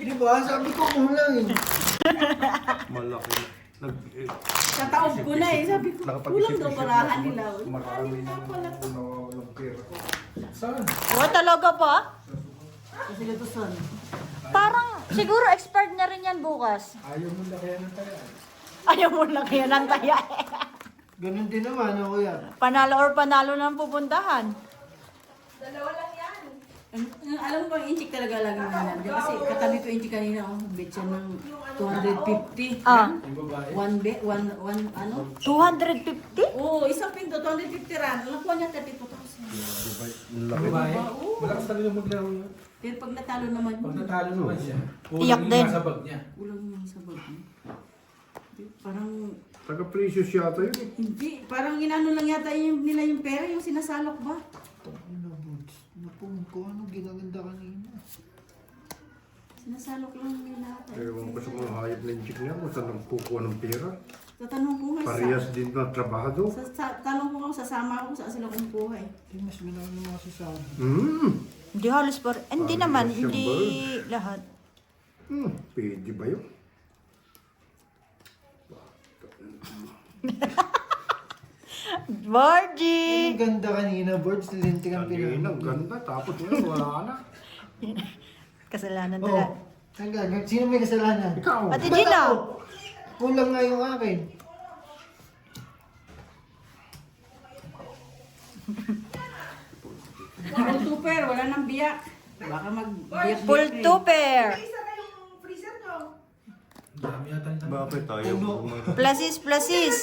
Di ba? Sabi ko kulang eh. Malaki. Kataob ko na eh. Sabi ko, kulang daw parahan nila. Marami ng pera. Saan? O, talaga ba? Kasi ito son. Parang, siguro expired na rin yan bukas. Ayaw mo na kaya ng taya. Ayaw mo lang kaya ng taya. Ganun din naman ako yan. Panalo or panalo ng pupuntahan. Alam mo bang inchik talaga lagi na nandiyan? Kasi katabi ko inchik kanina, oh, bet siya ng 250. Ah. Yung babae. Ano? 250? Oo, isang pinto, 250 rand. Nakuha niya 32,000. Laki. Babae. Oo. Malakas talaga maglaro yun. Pero pag natalo naman, Pag natalo naman siya, Tiyak kulang din. yung nasa bag niya. kulang yung sa bag. Parang, Taga-precious yata yun. hindi, parang inano lang yata nila yung pera, yung sinasalok ba? Ano, Boots? Napong ko, ano ginaganda kanina? Sinasalok lang nila. Ewan ko sa mga hayop ng chick niya kung saan nagpukuha ng pera. Tatanong ko nga Parehas din na trabahado. tanong ko nga, sasama ako saan sila kumukuha eh. Hindi, mas minaw na mga sasama. Hindi halos par... Hindi Parang naman, Russian hindi bird. lahat. Pwede ba yun? Margie! Ang ganda kanina, Birds. Lintik ang Kanina, ang ganda. Tapos yun, wala na. Kasalanan Oo. talaga. Hanggang, sino may kasalanan? Ikaw. Pati Ba't Gina! ako? Kulang nga yung akin. Full tuper, wala nang biyak. Baka mag-biyak. Full two-pair! Ang dami yata yung tanong. Bakit tayo? Pluses, pluses!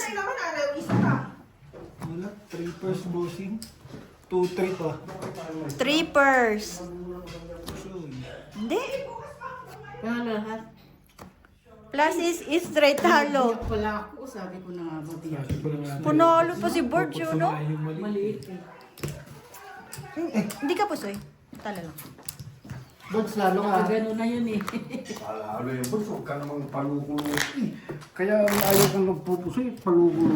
Wala, 3 pairs bossing. 2-3 pa. Three pairs. Hindi. Kaya lahat. Pluses is straight halo. Biyak pala ako, sabi ko na nga ba biyak. Punalo pa si Bird yun, no? Maliit eh. Hindi ka pusoy. Tala lang. Birds, lalo ka. Gano'n na yun eh. Alalo yung boss, huwag ka namang palukulo. Kaya ayaw kong nagpupusoy, palukulo.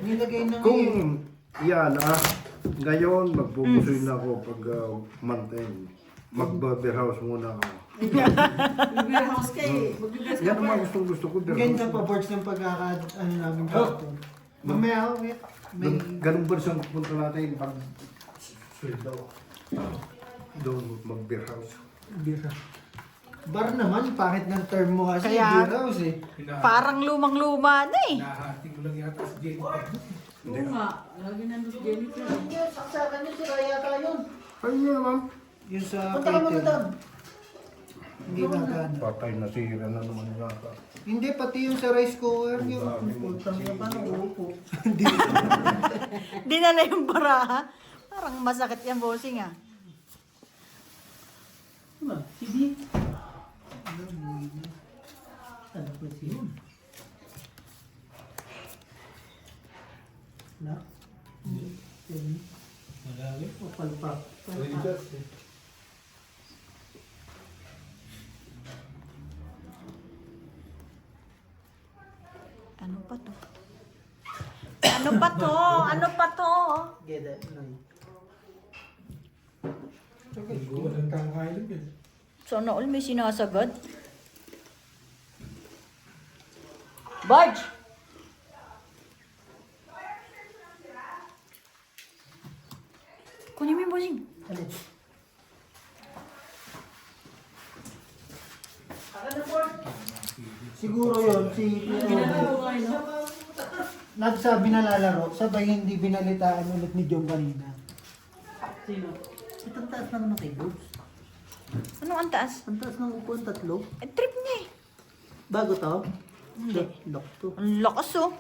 Nilagay na Kung ngayon. yan ngayon magpupusoy na ako pag month end. Mag-barber house muna ako. Mag-beer house ka eh. Mag-beer Yan ka naman pa. gusto ko. Ganda pa, Birds, ng ano namin kapatid. Mamaya ako, may... Ganun ba siyang punta natin pag sweldo? Doon mag-beer house. Bira. Bar naman, pangit ng term mo kasi. Kaya- Bira house eh. Parang lumang-luma na eh. Nahati mo lang yata si Jennifer. Oo nga, lagi nandun si Jennifer. Hindi, saksakan yun, sira yata yun. Ayun nga naman. Yun sa Punta ka muna doon. Hindi nagana. Patay na sira na naman yata. Hindi, pati yung sa rice cooker Ang yun. dami mo. Paano uupo? Dinala yung baraha. Parang masakit yung bossing ah. Ano? Hindi. Ano po siya? Na? Hindi. Malalim. O palpak. Ano pa to? Ano pa to? Ano pa to? Get it? No. Walang tanghalan yun. Sana all may sinasagad. Barge! Kunin mo yung bossing. Alin? Siguro yun, si Ginagawa ko ngayon, no? nagsabi na lalaro, sabay hindi binalitaan ulit ni Jong kanina. Sino? Itong taas naman ng kay Boots. Anong ang taas? Ang taas ng upuan, tatlo. Eh, trip niya eh. Bago to? Hindi. Lock to. Ang lakas oh.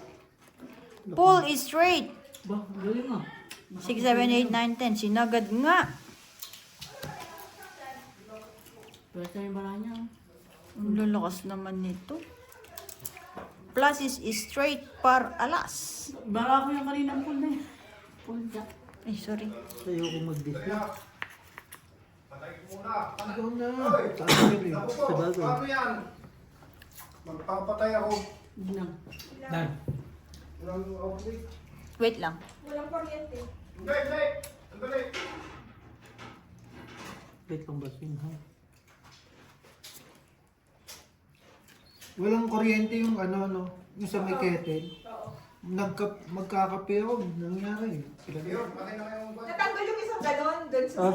Pull is straight. Ba, galing ah. 6, 7, 8, 9, 10. Sinagad nga. Pwede yung bala niya. Ang lalakas naman nito. Plus is straight par alas. Bala ko yung kanina pool na yun. Pool jack. Ay, sorry. Ayoko mag-display. Ikaw na. Tayo rin. Sa bagay. Ano yan? Magpapatay ako. Hindi lang. Dan. Walang outlet. Wait lang. Hindi. Sandali. Wait lang ba siya? Ha? Walang kuryente yung yung sa may kettle. Magkakape ako, nangyari. Natanggal yung isang ganon doon sa Oh,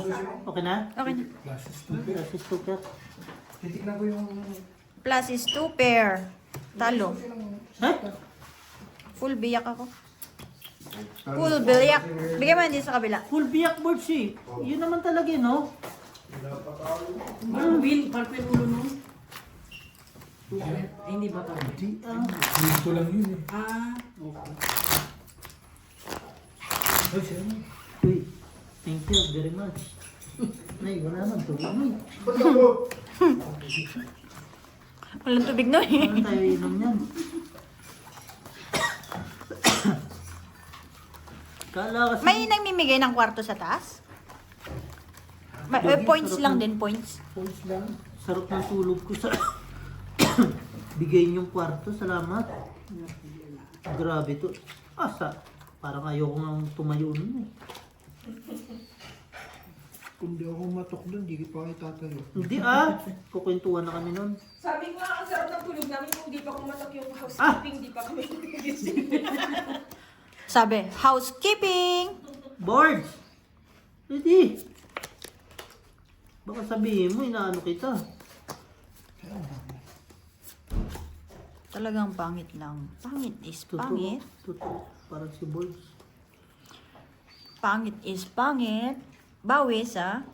okay na? Okay na. Glasses tuker. Titignan ko yung... Plus is 2 pair. Talo. Ha? Full biyak ako. Full biyak. Bigyan mo hindi sa kabila. Full biyak board siya. Yun naman talaga no? Parang wheel, parang yung ulo nun. Ay, hindi ba parang? Dito lang yun eh. Ah, okay. Ay, siya yun. Uy, thank you very much. Nay, wala naman to. Nay, Walang tubig no eh. ano tayo inom yan? Kala kasi... May nagmimigay ng kwarto sa taas? Points lang din, points. Points lang. Sarap ng tulog ko sa... Bigay niyong kwarto, salamat. Grabe to. Asa? Parang ayoko nga tumayo nun eh. Kung di ako matok doon, di pa kayo tatayo. Hindi kukwentuhan na kami nun. Sabi ko nga, ang sarap ng tulog namin kung di pa kumatok yung housekeeping, di pa kami nagising. Sabi, housekeeping! Boards! Ready? Baka sabihin mo, inaano kita. Talagang pangit lang. Pangit is pangit. Totoo. Parang si Boards. Pangit is pangit. Bawi sa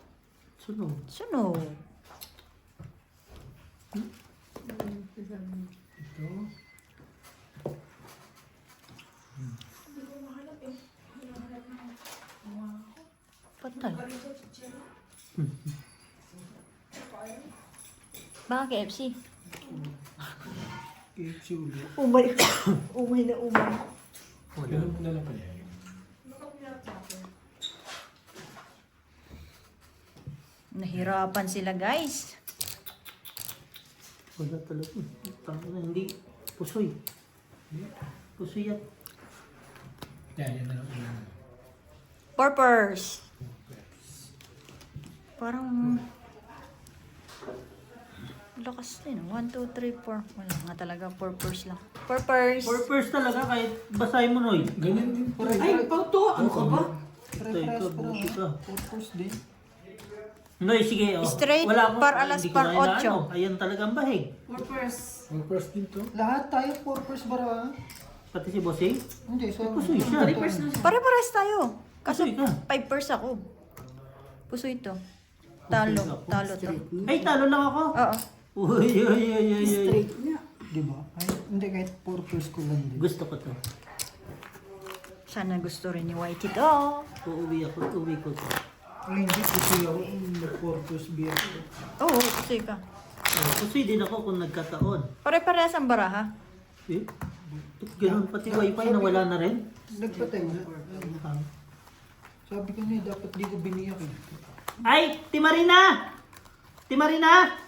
Sunog. sunog. Patay. Baka KFC. KFC ulit. Umay. Umay na umay. Ganun mo na lang pala yun. Nahirapan sila guys. Wala talaga. Tangina, hindi. Pusoy. Pusoy yan. Yan na lang ulan. Purpose. Parang lakas din. 1, 2, 3, 4. Wala nga talaga. Purpose lang. Purpose. Purpose talaga kahit basahin mo, Noy. Ganyan din. Ay, pauto! Ano ka ba? Ito, ito, buti ka. Purpose din. Noy, sige. Oh. Straight Wala akong- par alas hindi ko par na inaano. 8. Ayan talagang bahig. Purpose. Mag-first din to. Lahat tayo purpose bara. Pati si Bossing. Hindi, so... Pusoy siya. Purpose na siya. Pare-pares tayo. Kaso Pusoy ka. 5 pairs ako. Puso ito. Talo. Talo to. Ay, talo lang ako. Oo. Uy, uy, uy, uy, uy. Straight niya. Di ba? Ay, hindi, kahit purpose ko lang din. Gusto ko to. Sana gusto rin ni Whitey to. Uuwi ko to. Ay, hindi, kasi ako nag-purpose beer ko. Oo, pusoy ka. Pusoy din ako kung nagkataon. Pare-pares ang baraha. Eh? Ganun pati wifi na wala na rin. Nagpatay na. Sabi ko na, dapat di ko biniyak eh. Ay! Timarina! Timarina!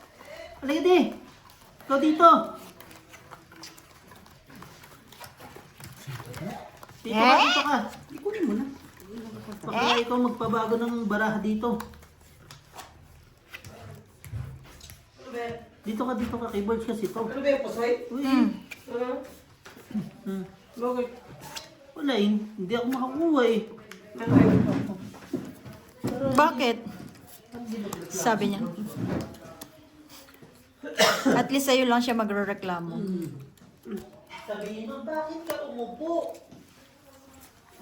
Halika di! Ikaw dito! Dito ka, dito ka! Ikunin mo na. Baka ikaw magpabago ng baraha dito. Dito ka keyboards kasi to. Ano ba yung pusoy? Uy! Hmm. Bakit? Wala eh, hindi ako makakuha eh. Bakit? Sabi niya. At least sa'yo lang siya magre-reklamo. Sabihin mo, bakit ka umupo?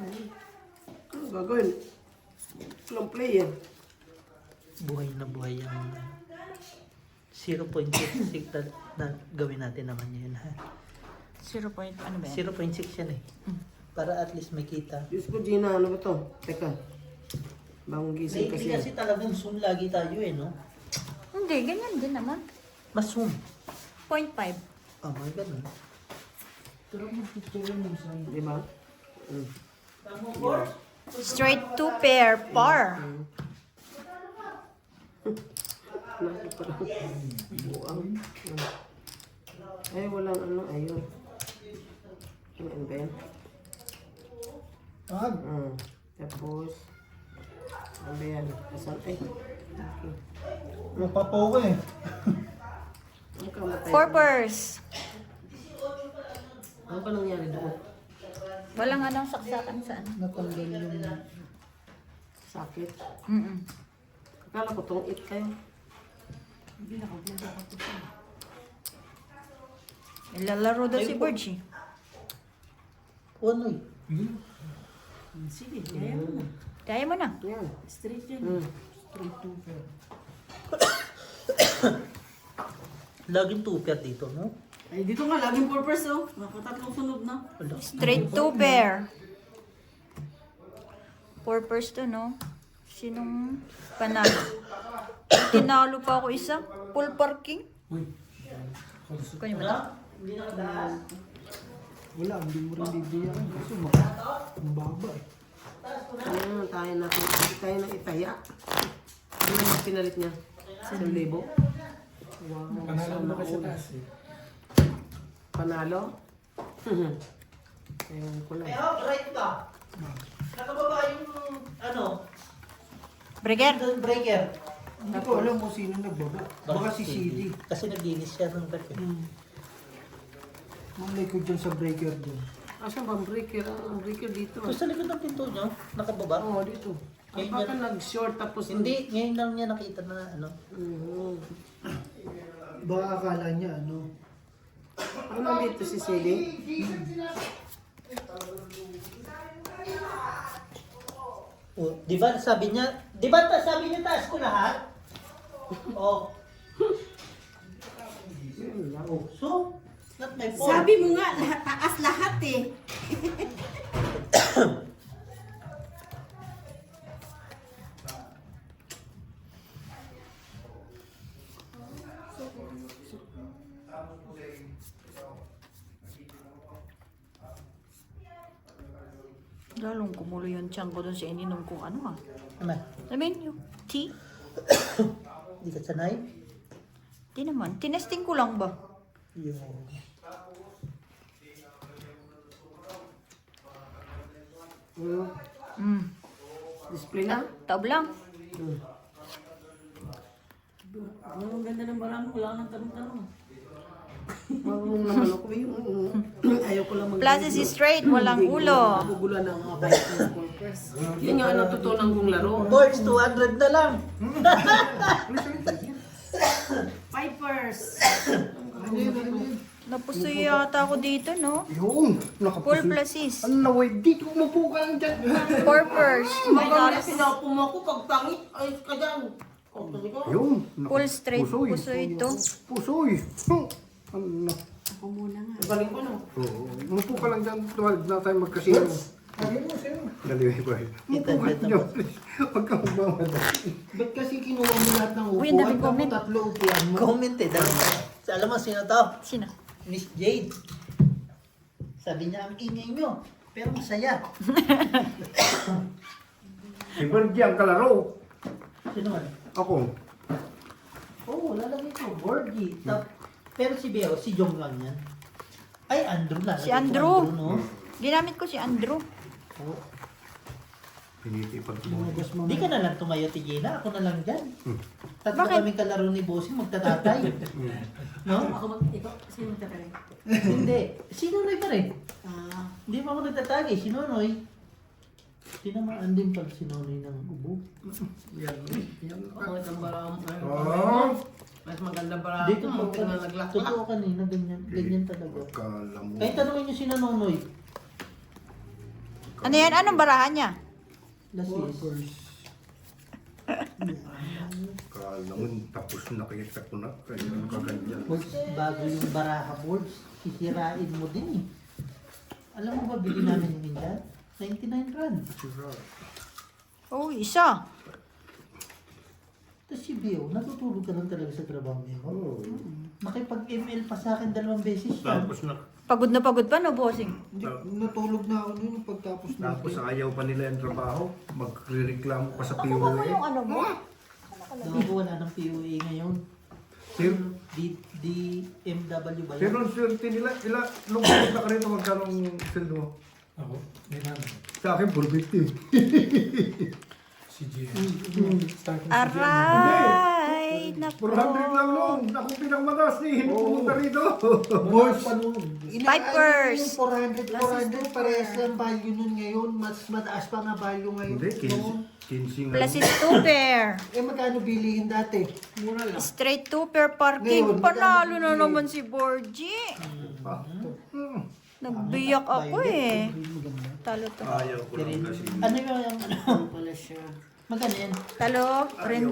Ano gagawin? Walang player. Buhay na buhay ang 0.6 na gawin natin naman yun ha. 0 point, ano ba yan? 0.6 yan eh. Para at least makita. Diyos ko, Gina, ano ba to? Teka. Bagong gising Lately kasi. kasi talagang zoom lagi tayo eh, no? Hindi, ganyan din naman. Mas zoom. 0.5. Oh, mga ganun. Pero mag-picture lang minsan. Di ba? Straight 2 pair par. Nasa parang buang. Ay, walang ano, ayun. Ano ba yan? Ah, Tapos, ano ba yan? Asan? Ay, okay. napapaw ko eh. Ang kamatay. 4 pairs. Ano ba nangyari doon? Walang anong saksakan saan. Natanggal yung... Sakit. Mm-mm. Akala ko tong it kayo. Hindi nakablog ako ito. Ilalaro daw si Virgie. Ano eh? Sige, kaya mo na. Kaya mo na. Yan, straight yan. Straight to fair. Laging tupiat dito, no? Ay, dito nga, laging purpose oh. Nakatatlong sunod na. Straight to pair. Purpose to, no? Sinong panalo? Tinalo pa ako isa. Full parking. Uy. Kanya ba ito? Hindi na kadaan. Wala, hindi mo rin bibigyan. Kasi mababa eh. Ayan, tayo natin. Tayo na itaya. Ano yung pinalit niya? 1,000. Wow, Panalo sana mo kasi all. taas eh. Panalo? Ewan ko lang. Pero, right ka. Nakababa yung, ano, Breaker. yung breaker. Hindi ko alam kung sino nagbaba. Baka si CD. Kasi naglinis siya ng breaker. Mamlay ko dyan sa breaker dun. Asan ba ang breaker? Ang breaker dito. So, sa likod ng pinto niyo, nakababa? Oo, dito. Ay, baka nag-short tapos... Hindi, ngayon lang niya nakita na, ano. Mhm. Baka akala niya ano. Ano nandito si Celine? Oh, di ba sabi niya sabi niya taas ko lahat? Oh. Oh, so, not my fault. Sabi mo nga, taas lahat eh. Lalong kumulo yung tiyan ko dun sa ininom kong ano ah. Ano? I mean, yung tea. Hindi ka sanay? Di naman. Tinesting ko lang ba? Yung... Display na? Taob lang. Ang ganda ng barang, wala nang tanong-tanong. Marunong naman ako yung ayaw ko lang mag- Plus is straight, walang ulo. Nagugulan ng mga bike ng purpose. Yun nga ang natutunan kong laro. Boards, 200 na lang. Pipers! Napusoy yata ako dito, no? Yung, Full nakapusoy. plus is. Ano na, wait, dito umupo ka lang dyan. Purpose. Maganda sinapo mo ako pag pangit. Ay, ka dyan. O, sabi ko. Yung, Full straight. pusoy. Pusoy ito. Pusoy. Ano na. Ako muna nga. Galing ko no. Oo, umupo ka lang dyan. Tuwag na tayo magkasino. Sabi mo sa'yo. Daliwin ko eh. Umupo ka lang dyan. Huwag kang magmamadali. Ba't kasi kinuha mo lahat ng Uy, ang daming upuan? comment. Tapos tatlo upuan mo. Comment eh. Alam mo sino to? Sino? Miss Jade. Sabi niya, ang ingay nyo. Pero masaya. Si Bergie ang kalaro. Sino man? Ako. Oo, lalagay ko. Borgie. Pero si Beo, si Jong lang yan. Ay, Andrew lang. Si Andrew. no? Ginamit ko si Andrew. Oo. Pinitipag mo. Lumabas mo. Di ka na lang tumayo, Tigina. Ako na lang dyan. Tatlo Bakit? kaming kalaro ni Bossing, magtatatay. no? Ako ikaw, sino magtatagay? Hindi. Si Nonoy pa rin. Ah, Hindi mo ako nagtatagay. Si Nonoy. Tinamaan din pag si Nonoy ng ubo. Yan. Yan. pangit ang barang. Oh. Mas maganda para Dito po. muntik na naglakla. Totoo kanina, ganyan. Ganyan talaga. Kala mo. Kahit tanongin niyo si Nonoy. Ano yan? Anong barahan niya? Lasis. Kala mo, tapos nakita ko na. Kaya ano ka ganyan. Bago yung baraha boards, sisirain mo din eh. Alam mo ba, bili namin yung minyan? 99 rand. Oh, isa. Tapos si Bio, natutulog ka lang talaga sa trabaho niya. Oo. Makipag-ML pa sa akin 2 beses yan. Tapos na. Pagod na pagod pa, no, bossing? Hindi, natulog na ako nun pagtapos na. Tapos ayaw pa nila yung trabaho. Magre-reklamo pa sa Nakuha mo POA. yung ano mo? Naku, wala ng POA ngayon. Sir, DMW ba yun? pero swerte nila, lungkot na ka rin magkano ang sweldo mo. Ako, may namin. Sa akin, 450. Si Gian. Starting si Gian. Aray! Ay, nako. 400 lang noon. Ako pinakmataas ni. Hindi pumunta rito. Boss, Pipers. Pipers. 400 parehas lang value nun ngayon. Mas mataas pa nga value ngayon. Hindi, Noon. 15 nga. Plus is 2 pair. Eh, magkano bilihin dati? Mura lang. Straight 2 pair parking. Ngayon, Panalo na magkano naman si Borgie. Nagbiyak ako eh. Talo to. Ayaw ko lang kasi. Ano yung ano? Pala siya. Magkano yan? Talo.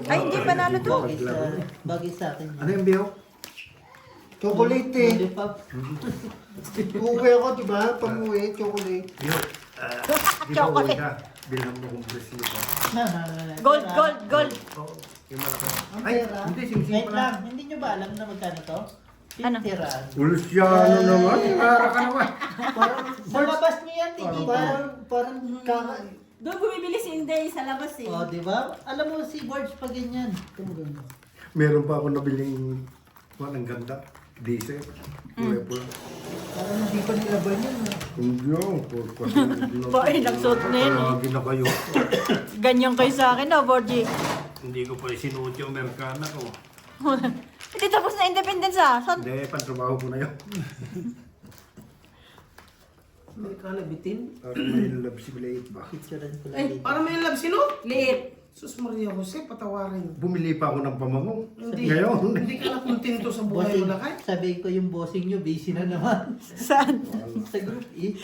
Ay, hindi panalo to. Bagay sa akin. Ano yung biyo? Chocolate eh. Lollipop. Uuwi ako, di ba? Pag-uwi, chocolate. Biyo. Chocolate. Bilhan mo kong presito. No. Gold, gold, gold. Yung malaki. Ang Ay, pera. hindi, sing-sing Wait pa lang. lang, hindi nyo ba alam na magkano to? Ano? 50 rand. Ulsyano naman. Para ka naman. Parang, Sa labas nyo yan, tigita. parang kaka... Doon bumibili si Inday sa labas eh. O, di ba? Alam mo si Borge pa ganyan. Meron pa ako nabiling ang ganda. Diesel. Pula-pula. Parang hindi pa nilaban yun. Hindi ako. Boy, nagsuot na yun eh. Lagi na kayo. Ganyan kayo sa akin, no, Borgie? Hindi ko pa isinuot yung Amerikana ko. Hindi tapos na independence ah. Hindi, pantrabaho ko na yun. Amerikana bitin. Para may love simulate ba? Picturean ko lang Ay, dito. para may love sino? Liit. Sus Maria Jose, patawarin. Bumili pa ako ng pamahaw. Hindi. Ngayon. Hindi ka na kontento sa buhay mo Bossing, na kay? sabi ko yung bossing nyo, busy na naman. Saan? Sa group E.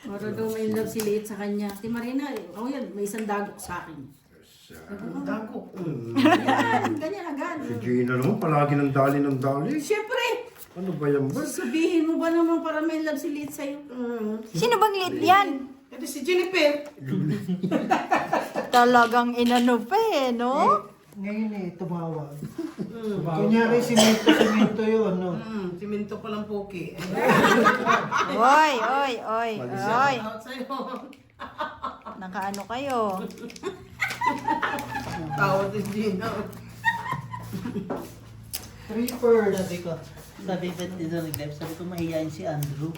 Para daw may love si Liit sa kanya. Si Marina, oh yan, may isang dagok sa akin. Dago. Ganyan agad. Si Gina naman, palagi ng dali. Siyempre, Ano ba yan ba? sabihin mo ba naman para may love si Liit sa'yo? Sino bang lit yan? Ito si Jennifer. Talagang inano pa eh, no? Ngayon eh, tumawag. Kunyari, simento yun, no? Siminto pa lang poki. Oy, oy, oy, oy. Out sa'yo. Nakaano kayo? Tawad si Gina. Trippers. Sabi ko dito nag-live, sabi ko mahihayin si Andrew.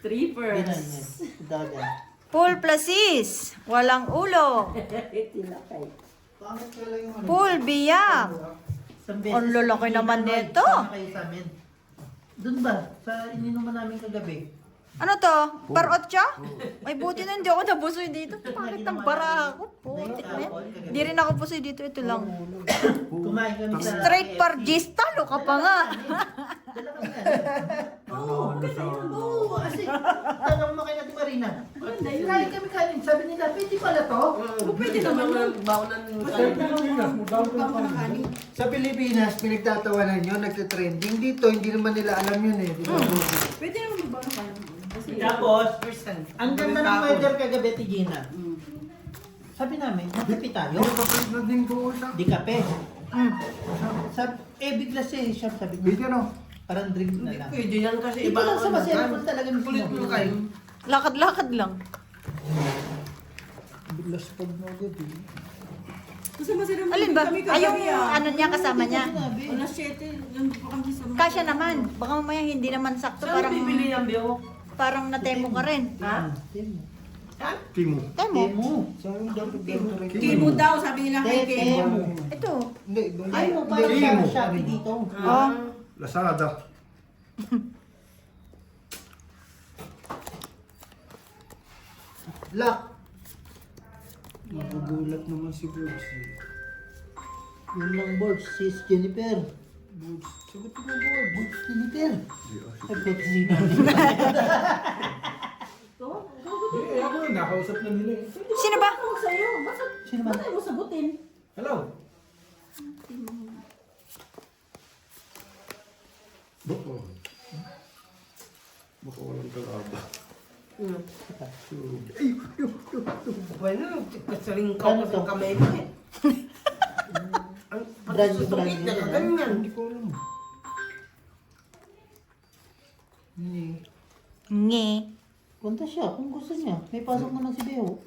Trippers. Ganyan, daga. Pool plasis. Walang ulo. Pangit pala yung ano. Pool biyak. Isang beses, Ang lalaki naman nito. Sama kayo sa amin. Doon ba? Sa ininuman namin kagabi. Ano to? Parot siya? Ay, buti na hindi ako nabusoy dito. Bakit ang bara ako? Putik na yan. Hindi rin ako pusoy dito. Ito lang. Kumain kami sa... Straight pargis. Talo ka pa nga. Dala kami yan. Oo, kasi tanong mo kay Ate Marina. Kain kami kanin. Sabi nila, pwede pala to. Pwede naman yung baonan ng kanin. Sa Pilipinas, pinagtatawanan yun, nagtitrending. Dito, hindi naman nila alam yun eh. Di ba? Pwede naman magbago kayo. Kasi Tapos, First time. ang ganda ng weather kagabi, Ate Gina. Sabi namin, magkape tayo. Kapit na din ko sa... Di kape. Sabi, bigla si Sharp sabi ko, Video no? parang drink na lang. Pwede yan kasi Dito lang sa ang Masera kan. po talaga Kulit mo kayo. Lakad-lakad lang. Biglas pag nagod eh. Kasi masarap Alin ba? kami Ay, yung kagabi ah. ano niya kasama niya. Sinabi. Alas 7, nandun pa kami sa... Kasya naman. Baka mamaya hindi naman sakto. Saan Parang, bibili ng biyo? parang natemo ka rin. Ha? Temo. Saan? Timo. Temo. Temo. Saan yung dapat ganito rin? Kimo daw, sabi nila kay Kimo. Temo. Ito. Hindi, doon. Ay mo, parang Temo. sa Shopee dito. Oh. Lazada. Lock. Magugulat naman si Birds eh. Yun lang board, sis Jennifer. Birds. Sagot mo board. Board Jennifer. Ay, ba't sinabi? Eh, ako, nakausap na nila eh. Sino ba? Ano sa'yo? Sino ba? Bakit mo sagutin? Hello? Bako. Bako walang talaba. Bueno, kasaling ka Ano sa to? kamay mo eh. Ang Brand new, pagsusukit brand na new. ganyan. Hindi ko alam. Hindi. Nge. Punta siya kung gusto niya. May pasok naman si Beo.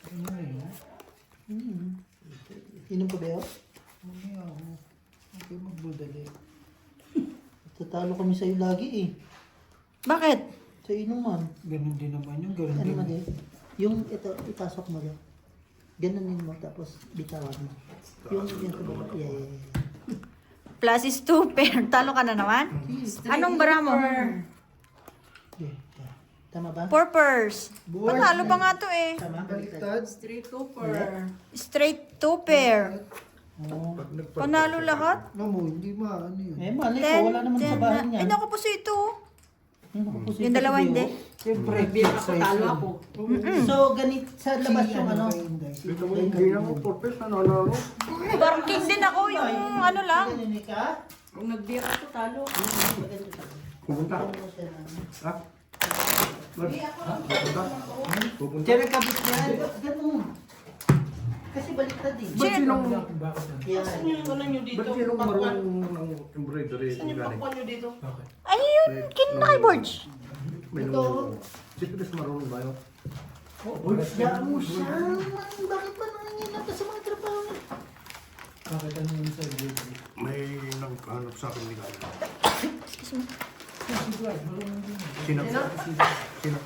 Ano eh. Inom pa Beo? Hindi ako. Okay, magbudali. Tatalo kami sa'yo lagi eh. Bakit? Sa inuman. Ganun din naman yun. Ganun Ano din. man eh? Yung ito, ipasok mo dyan. Gananin mo, tapos bitawan mo. Yung sa baba. Yeah. Plus is 2 pair. Talo ka na naman? Anong bara mo? Yeah. Tama ba? 4 pairs. Panalo pa nga to eh. Tama? Baliktad. Straight cooper. Straight 2 pair. Oo. Panalo lahat? Mo, hindi ano yun. Eh, mali ko. Wala naman sa bahay niya. Ay, naku po ito. Yung dalawa hindi. Siyempre, Beer ako, talo ako. So, ganit sa labas yung ano. Dito mo hindi na mo purpose, ano. Parang king din ako. Yung ano lang. Ganyan ka? Kung nag-beer ako, talo. Pupunta. Ha? Pupunta. Pupunta. Diyan ang kabit niyan. Ganun. Kasi baliktad eh. Ba't sinong, Bakit yan? Kaya saan yung ano nyo dito? ba't sinong marunong ng embroidery? Saan yung Galing? pakwan nyo dito? Bakit? Ano yun? Kin na kay Borge. May nung... Si Chris marunong ba yun? Diyan mo siya. Bakit ba nangingin natin sa mga trabaho niya? Bakit ano yung sa video? May nanghanap sa akin ni Galing. Sino? Sino?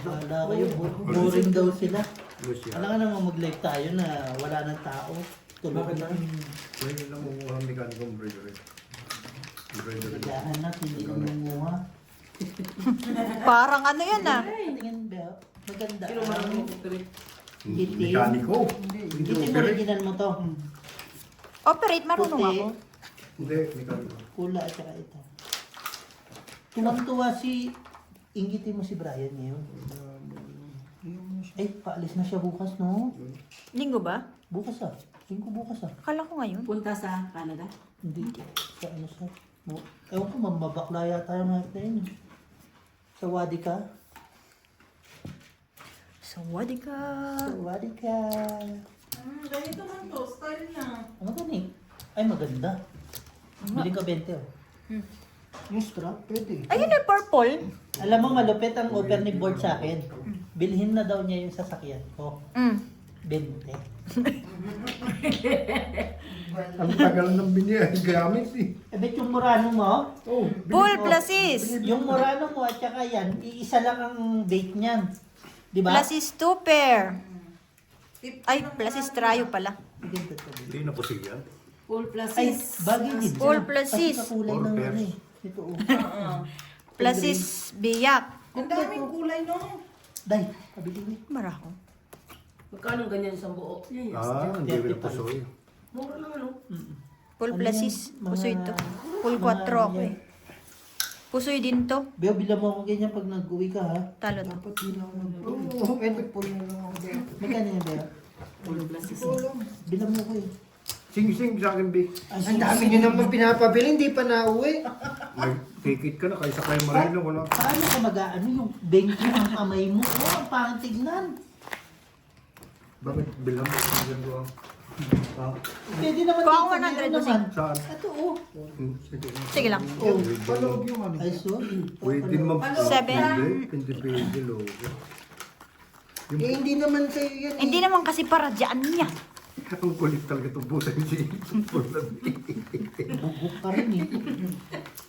Wala kayo. Boring daw sila. Lucia. Alam ka naman mag-live tayo na wala ng tao. Tulog Bakit na. May nangunguha ni Galing ng embroidery. Embroidery. Higaan na, hindi nangunguha. Parang ano yan ah. Tingin ba? Maganda. Itim. Mekaniko. Hindi Itim operate. original mo to. Operate, marunong Puti. ako. Hindi, mekaniko. Kula at saka ito. Tuwang-tuwa si... Ingitin mo si Brian ngayon. Eh, paalis na siya bukas, no? Linggo ba? Bukas ah. Linggo bukas ah. Akala ko ngayon. Punta sa Canada. Hindi. Sa ano sa... Ewan ko, mamabakla yata yung natin na yun. Sa Wadi ka? Sawadi ka. Sa Wadi ka. Ganito man to, style niya. Ano gani? Ay, maganda. Biling ka 20 oh. Yung strap, pwede. Ayun yung purple. Alam mo, malupit ang offer ni Board sa akin. Bilhin na daw niya yung sasakyan ko. 20. Ang tagal ng gamit eh. Eh, bet yung Murano mo? Oh, Full pluses. Yung Murano mo at saka yan, iisa lang ang bait niyan. Di ba? Pluses 2 pair. Ay, pluses trayo pala. hindi na posible yan. Full plus Ay, is. bagay din. Full siya. pluses. Kasi kakulay ng ano eh. Ito oh. Pluses biyak. Ang daming kulay no. Day, kabili niya. Marako. Magkano ganyan sa buo? Yes. Hindi rin pusoy. Mura lang ano? Full Ano pluses. yan? Pusoy Mga- to. Full 4 ako eh. Pusoy din to. Beo, bilang mo ako ganyan pag nag-uwi ka ha. Talo to. Dapat yun lang. Oo, pwede po yun lang ako dyan. Magkano yan, Beo? Full plus is. Bilang mo ko eh. Sing-sing sa akin, Vic. Ang dami nyo naman pinapabili, hindi pa nauwi. Nag-take it ka na kaysa kay Marino. Wala. Paano ka mag-ano yung bench mo ang kamay mo? Oh, ang pangit tignan. Bakit bilang mo sa doon? Ha? Pwede naman Kuha ko dito, 100 meron bossing. naman. Saan? Ito oh. Sige. Sige lang. Oh, paloob yung ano. Ay, sorry. Pwede mag... Seven. Hindi pwede, logo. Eh, hindi naman sa'yo yan. Hindi naman kasi para dyan niya. Ang kulit talaga itong busan si Bugok ka rin eh.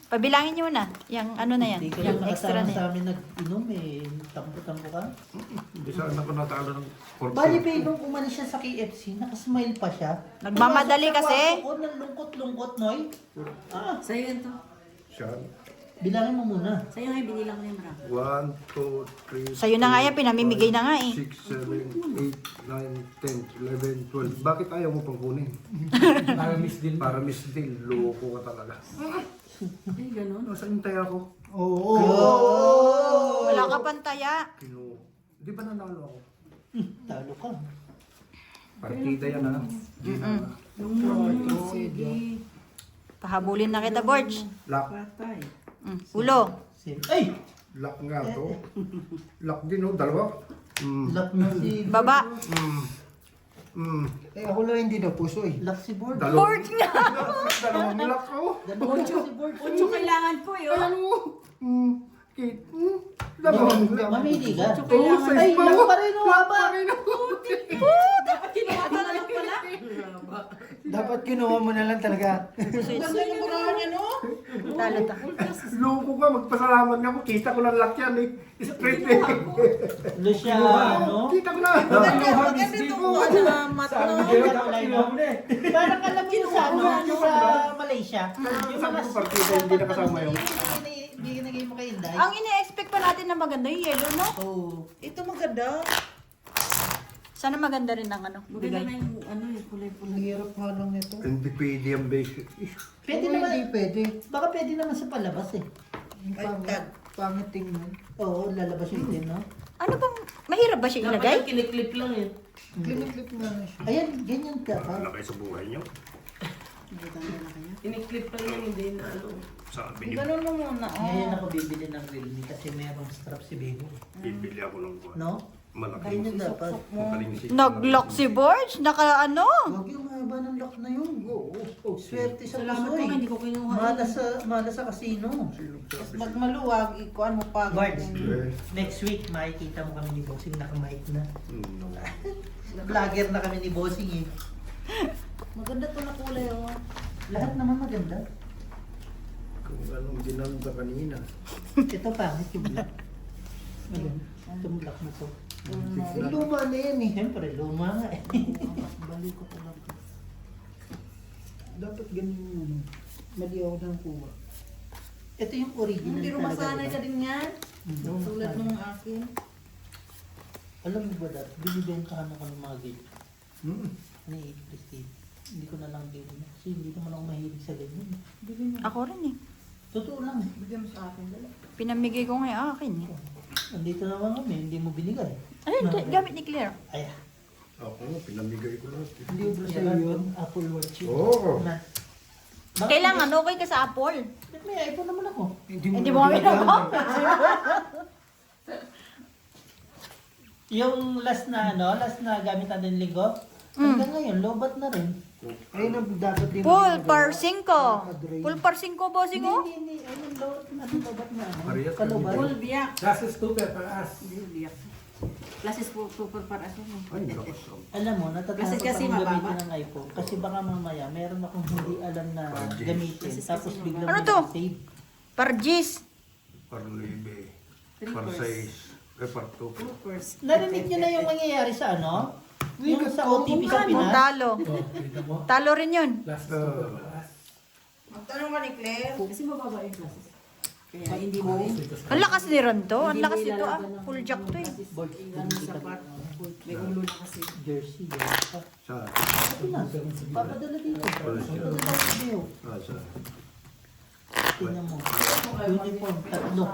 Pabilangin nyo na. Yung ano na yan. Hindi kayo Yung extra nakasama na sa yan. amin nag-inom eh. Tampo-tampo ka. Hindi saan ako natalo ng Bali ba nung umalis siya sa KFC, nakasmile pa siya. Nagmamadali kasi. Oo, nalungkot-lungkot, Noy. Ah, Sa'yo yan to. Siya. bilangin mo muna. Sa'yo nga binilang ko yung marami. 1, 2, 3, Sa'yo na nga yan, pinamimigay na nga eh. 6, 7, 8, 9, 10, 11, 12. Bakit ayaw mo pang kunin? Para miss din. Para miss deal, loko ka talaga. Ay, ganun. Nasaan yung taya ko? Oo. Wala ka pantaya. Di ba nanalo ako? Talo ka. Partida yan ha. Sige. Pahabulin na kita, Borge. Lock. Patay. Ulo. Ay! Lock nga to. Lock din oh, dalawa. Lock na si... Baba. Eh, ako lang hindi na puso eh. Lock si Board. Dalawa. Borge nga. Dalawang lock oh. Lock si Board. Ocho kailangan ko yun. Ano? Kate. Dalawang lock. Mamili ka. Ocho kailangan. Ay, lock pa rin oh, haba. Dapat kinuha ko na lang pala. Dapat kinuha mo na lang talaga. Ganda yung burahan niya, no? Talo ta. Loko ka, magpasalamat nga ako. Kita ko lang lakyan eh. Straight eh. Luciano. Kita ko na. Maganda itong alamat Sabi no. ko, dapat inom na eh. Parang alam mo yung sa, ano, yung sa Malaysia. Yung Sabi mga ko partida, hindi nakasama yun. binigay mo kay Inday. Ang ini-expect pa natin na maganda yung yellow, no? Oh. Ito maganda. Sana maganda rin ang ano, Maganda bigay. na yung ano yung kulay-kulay. Ang hirap nga lang nito. Hindi pwede ang basic. Pwede Oo, naman. Hindi pwede. Baka pwede naman sa palabas eh. Pangit tingnan. Oo, lalabas yung din, no? Ano bang, mahirap ba siya Dapat ilagay? yung kiniklip lang eh. Clip nga na siya. Ayan, ganyan dapat. Wala kayo sa buhay niyo. Kiniklip lang yan, hindi na ano. Sabi niyo, Ganun mo muna. Ngayon ako bibili ng Realme kasi merong strap si Bebo. bibili ako ng buwan. No? Malaki. Ganyan dapat. Mataling si- Nag-lock si Borge, naka ano? Huwag yung mahaba ng lock na yun. Oo. Swerte sa Salamat puso po, eh. hindi ko kinuha. Mala sa casino. Pag maluwag, ikuan mo pa. Guards, Eh, next week makikita mo kami ni Bossing naka-mic na. no. Vlogger na kami ni Bossing eh. Maganda to na kulay oh. Lahat naman maganda. Kung anong dinanda kanina. Ito pangit yung black. Ayun, itong black na to. Yung luma na yan eh. Siyempre, luma nga eh. Balik ko talaga. Dapat ganun yun. Mali ako ng kuha. Ito yung original Hindi rin masanay ka din yan. Mm. Tulad nung akin. Alam mo ba dati, binibentahan ako ng mga game Hmm. ni Christine. Hindi ko na lang game na. Kasi hindi naman ako mahilig sa ganyan. Ako rin eh. Totoo lang eh. Bigyan mo sa akin. Dala. Pinamigay ko nga yung akin eh. Andito naman kami, hindi mo binigay. Ayun, gamit ni Claire. Ay, Ako, pinamigay ko lahat. Hindi ko sa yan yun. yung Apple Watch yun. Oo. Na. Kailangan, okay ka sa Apple. May iPhone naman ako. Hindi mo kami nagawa. Yung last na gamit natin linggo, hanggang ngayon, lobat na rin. Ayun ang dapat din. Full par 5. Full par 5, bossing oh. Hindi, ayun, lobat na ano. Parehas Kalobat. Full biyak. Gases tupe, taas. Biyak. Classes po super para sa mo. Ay, lakas. Alam mo, natatakot Kasi akong mababa. gamitin ng iPhone. Kasi baka mamaya, meron akong hindi alam na gamitin. Tapos biglang Ano to? save. Par G's. Parlibe. Par-size. Par-2. Narinig nyo na yung mangyayari sa ano? Yung sa OTP sa Pinas? Talo. Oh, kita mo. Talo rin yun. Gases tupe, taas. Magtanong ka ni Claire. Kasi mababa yung classes. Kaya hindi mo rin. Ang lakas ni Ronto. Ang lakas nito ah. Full jack to eh. Ano sa part. May ulo na kasi. Jersey. Sa? Pinas. Papadala dito. Papadala dito. Sa? Tingnan mo. Uniform. Tatlo.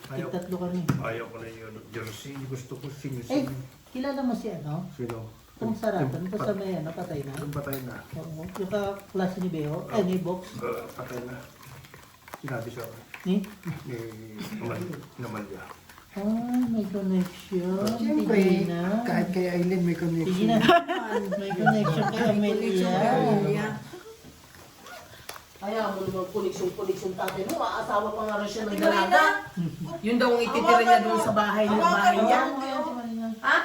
Tatlo kami. Ayaw ko na yun. Jersey. Gusto ko Eh, sing-sing. kilala mo si ano? Sino? Kung saratan, basta may ano, patay na. Yung patay na. Oo. Yung ka-klase ni Beo, ni Box, Patay na. Sinabi sa akin. ni? Naman niya. May connection. Siyempre, Sige na. kahit kay Aileen may Sige connection. na. May connection kay Amelia. Kaya mo naman koneksyon tatay mo. Aasawa pa nga rin siya ng dalaga. Yun daw ang ititira niya doon sa bahay niya. Ha?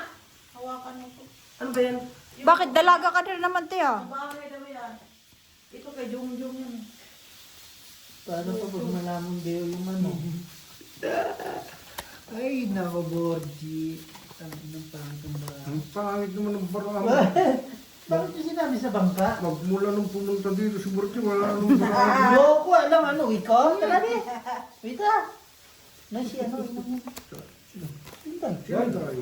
Hawakan mo po. Ano ba yan? Bakit dalaga ka rin naman te ah? Bahay daw yan. Ito kay Jong yan. Paano pa pag malaman Beo yung ano? Ay, nako, Borgie. Ang pangit ang bahay. Ang pangit naman ng parang. Bakit yung sinabi sa bangka? Magmula nung pumunta dito si Burti, wala nung parang. Loko, alam ano, ikaw? Talaga. Wait ah. Na si ano, inom mo. Inday.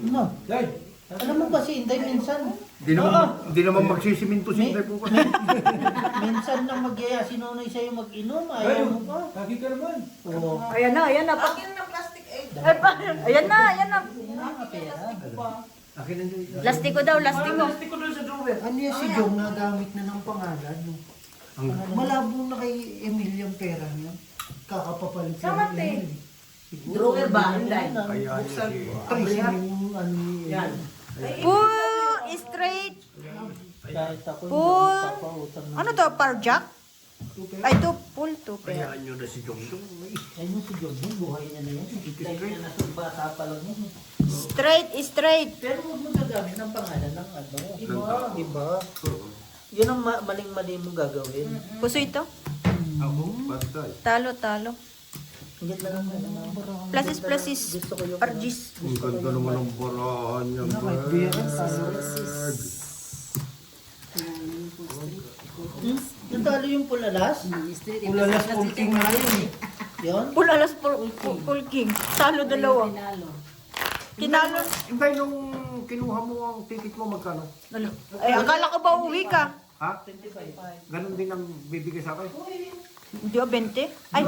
No. Day, Alam mo ba si Inday minsan? Di naman magsisiminto si Inday po kasi. Minsan lang magyaya si Nonoy sa'yo mag-inom. Ayaw mo pa. lagi ka naman. Oo. Ayan na, ayan na. Akin ng plastic egg. Ay, pa, ayan na, ayan na. Mga pera. Akin na dyan. Lastiko daw, lastiko. Plastic ko doon sa drawer. Ano yan si Jong nagamit na ng pangalan? No? Malabo na kay Emil yung pera niya. Kakapapalit Sama, ni te. Emil. Drawer ba? Hindi. Kaya Buksan. si... Tracy yung ano ni Yan. Full straight. Kahit ako Full. papautang na. Ano to, par jack? Ay, to, full to pair. Kayaan nyo na si Jong. Ayun si John, buhay niya na yan. Life niya na sa bata pa lang yan. Straight, straight. Pero huwag mo gagamit ng pangalan ng ano. Iba. Yun ang maling-mali mong gagawin. Puso ito? Ako, pantay. Talo. Higit na lang ano. Pluses. Gusto ko yung Argis. Ang ganda naman ng barahan niya, Berg. Yung talo yung pulalas? Ulalas pulking nga yun eh. Yun? Pulalas full king. Talo dalawa. Kinalo. Hintay nung kinuha mo ang ticket mo, magkano? Ay, akala ko ba uwi ka? Ha? Ganon din ang bibigay sa akin? Hindi, 20. Ay,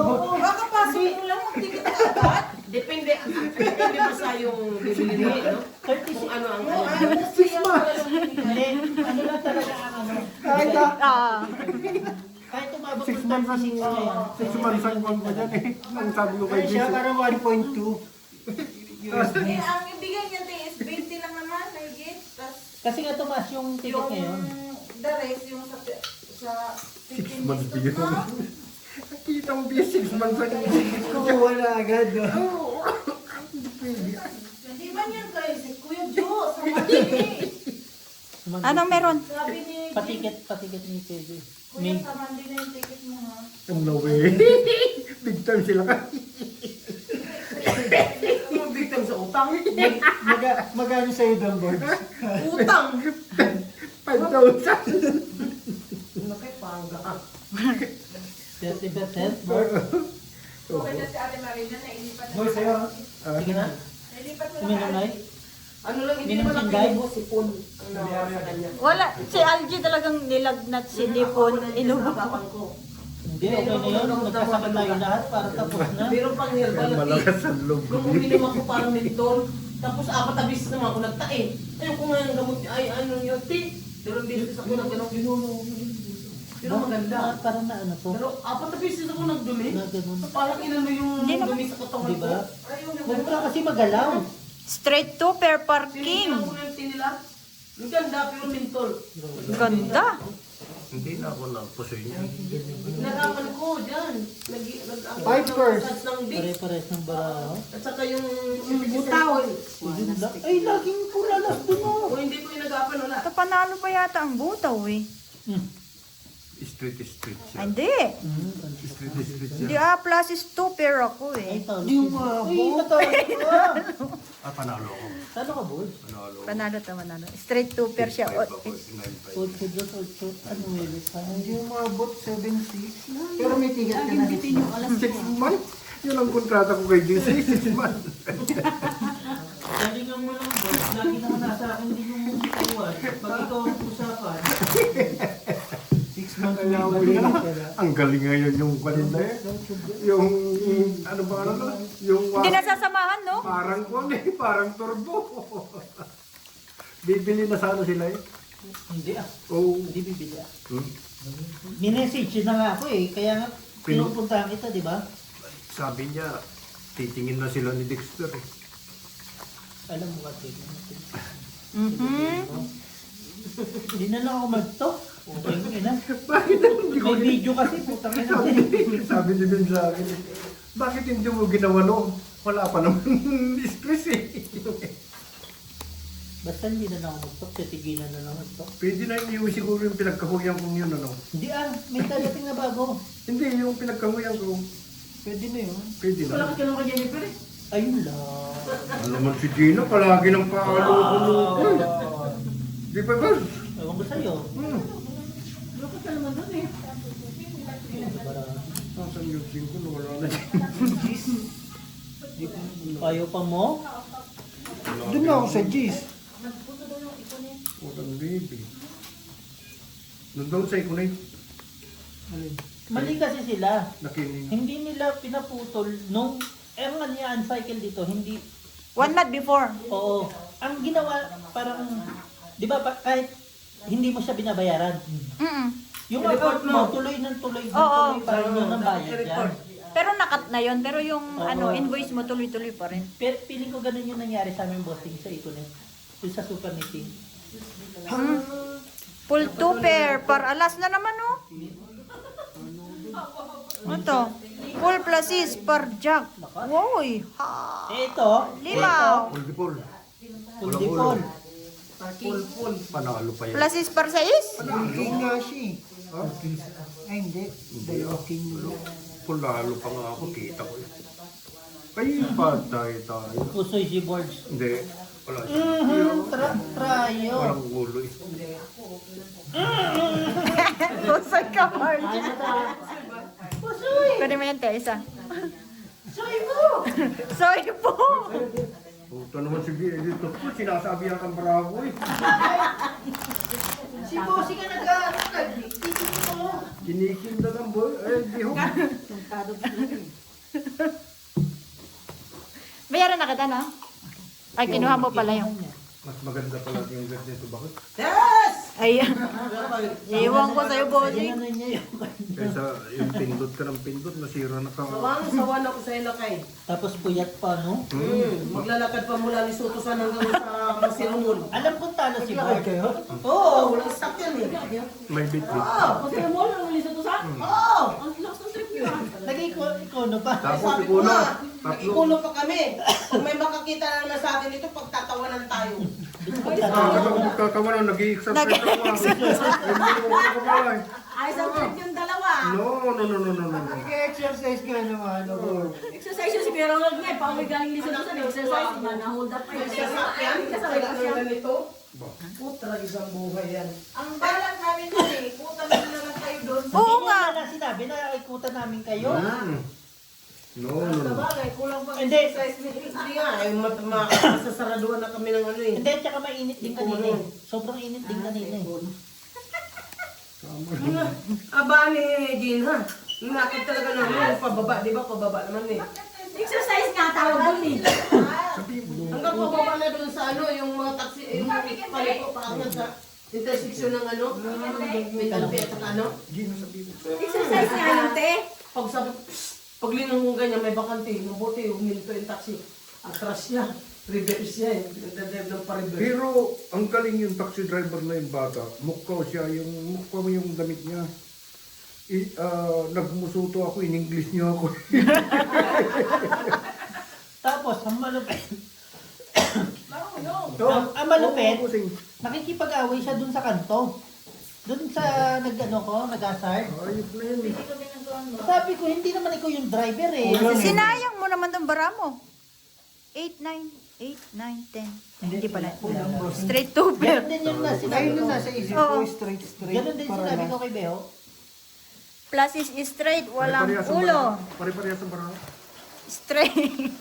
Depende ba sa yung bibili mo, no? Kung ano ang Hindi. Ano lang talaga ang ano? Kahit umabot 6 ng months 36 na yan. 6 months ang buwan ko dyan eh. Ang sabi ko kay Kaya siya Jason. parang 1.2. Ang ibigay niya is 20 lang naman, higit. Tapos Kasi nga tumaas yung ticket yung ngayon. the rest, yung sa 6 months bigyan mo. Nakita mo biya 6 months ang Kukuha na agad. No? Hindi ba niyan kayo si Kuya Jo sa Mandini? anong meron? Sabi ni Patiket ni KJ. Kuya sa Mandini yung ticket mo ha. No way. Big time sila ka. yung victim sa utang. Magano sa'yo doon, board? Utang! 5,000. Nakipanga. 30%, Mark. Okay na si Ate Marina, nailipat na. Boy, sa'yo. Sige na. Nailipat mo Uminom na Ano lang, hindi Minum naman sinday? nakikibo si Paul. Ang nawa sa kanya. Wala. Si Algie talagang nilagnat si Lipon. Inubo. Harapan ko. Hindi, okay na yun. Magkasakit tayo lahat para tapos na. Pero pang herbal at Malakas ang loob. nung uminom ako parang mentor, tapos 4 na beses naman ako nagtae. Ayun ko nga yung gamot niya, ay ano yun, pero beses ako nag pero maganda. Parang na ano to. Pero 4 na beses ako nagdumi. Na ganun. Parang inano yung Hindi naman. dumi sa katawan Di ko. ba? Huwag ka kasi magalaw. Straight to per Tinignan parking. ko yung tinila. Ang ganda pero mentol. Ganda. Hindi na ako nagpusoy niya. Naraman ko dyan. Pipers. Ng dick. Pare-pares ng baraho. At saka yung butaw. Ay, laging pulalas doon mo. O hindi ko inagapan wala. Ito panalo pa yata ang butaw eh. Street Ay, siya. hindi. Street Hindi siya. pluses 2 pair ako Ay, eh. talo. Di mo maabot. Ay, natalo ka. Ah, panalo ako. Talo ka, boy. Panalo ako. Panalo to, manalo. Straight 2 pair siya. 5 ako, 9.5. 8 ano wili pa. Hindi mo maabot 7.6. Pero may tigat ka na. 6 months? Yun ang kontrata ko kay JC. 6 months. Galingan mo lang, boy. Lagi naman nasa akin din yung tuwan. Pag ikaw ang usapan, 6 months na uli ka na. Ang galing ngayon yung kanina eh. Yung, ano ba ano na? Yung, Hindi nasasamahan, no? parang kung parang turbo. Bibili na sana sila eh. hindi ah. Oh. Hindi bibili ah. Hmm? Minessage na nga ako eh. Kaya nga, pinupuntahan kita, di ba? Sabi niya, titingin na sila ni Dexter eh. Alam mo kasi. Hindi na lang ako mag-talk. Okay mo na. Bakit hindi ko May video kasi, putang ina. sabi ni Ben sa akin, bakit hindi mo ginawa noon? Wala pa naman stress eh. Basta hindi na lang ako mag-talk. Titigilan na lang mag-talk. Pwede na iuwi siguro yung pinagkahuyan kong yun ano. Hindi ah, may dadating na bago. Hindi, yung pinagkahuyan ko, Pwede na yun. pwede na. Wala ka naman kay Jennifer eh. Ayun lang. Ano naman si Gina, palagi ng paaloko. Di ba ba? Ewan ko sa'yo. Lukot ka naman doon eh. Nasaan yung sing ko, wala na. Ayaw pa mo? Doon na ako sa G's. Walang baby. Nandun sa ikunay, Mali kasi sila. nakinig. Hindi nila pinaputol nung ang ano yan, cycle dito, hindi, 1 month before. oo. Ang ginawa, parang, di ba, kahit hindi mo siya binabayaran. Yung account mo, tuloy ng tuloy Oo. pa rin yun ang bayad yan. Pero nakat na yon. Pero yung Oo. ano invoice mo tuloy-tuloy pa rin. Pero feeling ko ganun yung nangyari sa aming bossing sa Econet. Yung sa super meeting. Full 2 pair. Par alas na naman, oh. Ito. Full pluses per jack. Woy. Ha. Ito, Limaw. Multiple. full default. Panalo pa yan. Pluses per 6. King nga siya eh. Ay, hindi. Dalawa king nila. Kung lalo pa nga ako, kita ko eh. Ay, patay tayo. Pusoy si Borge. Hindi, wala siya. Trayo. Walang gulo eh. Pusoy ka, Marge. Pwede mo yan, te, isa. Soy po! Puta naman si Bia dito. Sinasabi ang bravo eh. Si Bossy ka nag-titik mo. Kinikinda ng boy. Ay, di ho. Bayaran na kita, no? Ay, kinuha mo pala yung... Mas maganda pala yung ganito. Bakit? Yes! Ay, iwan ko sa'yo, bossing. Ano niya yung Kaysa yung pindot ka ng pindot, nasira na ka. Sawan ako sa'yo na kay. Tapos puyat pa, no? Maglalakad pa mula ni Sotosan hanggang sa Masirumul. Alam ko talo si Borge. Oo, walang stock yan eh. May bit-bit. Kasi mo, ang ulit sa sa? Oo! Ang lakas ng trip yun. Nag-ikono pa. Tapos Sabi ko ikulo. na, Tatlo. ikulo pa kami. Kung may makakita na naman sa atin dito, pagtatawanan tayo. Kakawa na, nag-i-exercise ako. Hindi mo kakawala eh. Ay, sa trip yung dalawa. No. Nag-exercise ka naman. Exercise yun si Kuya Ronald nga, pauwi galing Lisa doon sa exercise, na-hold up pa yun. Sasakyan, Kasabay pa siya. ganito. Puta, isang buhay yan. Ang balat namin nun eh. Puta na lang kayo doon. Oo nga. Hindi na sinabi na ikutan namin kayo. No. Sabagay, kulang pa Hindi. exercise ni Hindi nga, eh, masasaraduhan na kami ng ano eh. Hindi, tsaka mainit din kanina eh. Sobrang init din kanina eh. Aba ni Jean ha. Nakit talaga namin, pababa, di ba? Pababa naman eh. Exercise nga tawag doon eh. Hanggang pababa na dun sa ano, yung mga taxi, yung paliko paangat sa intersection ng ano, may kalpi at saka ano. Exercise nga yun, te. Pag sabi, pag linong mo ganyan, may bakante, mabuti, huminto yung taxi. Atras niya, reverse niya eh. Nagdadrive ng pa-reverse. Pero ang galing yung taxi driver na yung bata. Mukha siya, mukha mo yung damit niya. Nagmusuto ako, in English niya ako. Tapos, ang malupit. No, Ang malupit, oo, kusing. nakikipag-away siya dun sa kanto. Dun sa nag-asard. Ayop na yun eh. Sabi ko, hindi naman ikaw yung driver eh. Sinayang mo naman tong bara mo. 8, 9, 10. Hindi pala. Straight to Ganon din yung sinabi Ayun ko. na nasa isip ko, Oo. straight. Ganon din para sinabi lang. ko kay Beo. Plus is straight, walang Pare-parehas ang ulo. barang. Pare-parehas ang barang. Straight.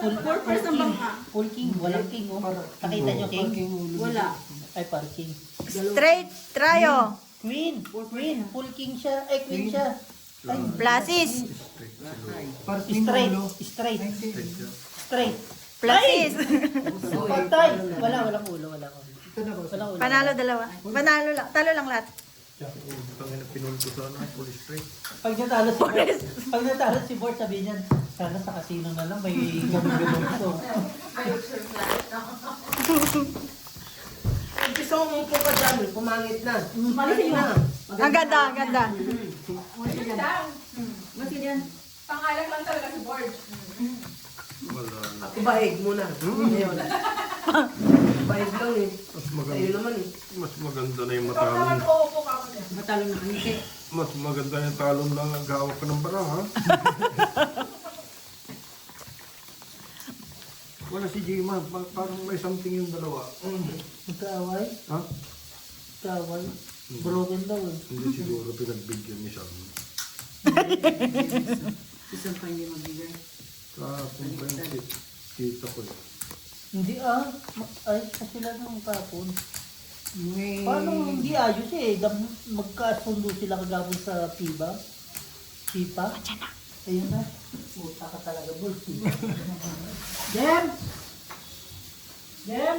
Purpose ng bangka. Full king, walang king oh. Nakita nyo king? Parking ulo. Wala. Ay, parking. Straight, tryo. Queen, full king siya. Ay, queen siya. Ay, Plus is. Parking straight, ulo. straight, Ay, hindi. straight. Plus is. Patay. Walang ulo, walang ulo. Ito na ba? Walang ulo. Panalo dalawa. Panalo lang. Talo lang lahat. Tangina pinulto sana, police straight. Pag natalo si Bort, sabi niyan, sana sa casino na lang, may gano'n ito. Gusto mo po ka dyan, pumangit na. Palisin mo. Ang ganda, ang ganda. Mas yan. Pangalan lang talaga si Borge. Wala na. Ako bahig muna. Ngayon. Bahig lang eh. Ayun naman eh. Mas maganda na yung Ikaw naman matalon. uupo ka ako dyan. Matalo na kami, te. Mas maganda yung talon lang ang gawak ka ng barang, ha? Wala si Jima, parang may something yung dalawa. Magkaaway? Ha? Magkaaway? Broken daw eh. Hindi siguro pinagbigyan ni Sam. Isang pa hindi magbigay. Sa comprehensive, kita ko yun. Hindi ah. Ay, kasi sila nung kapon. May... Paano hindi ayos eh? Magkasundo sila kagabon sa PIBA. PIPA? Ayun na. Puta ka talaga, Bulsi. Dem! Dem!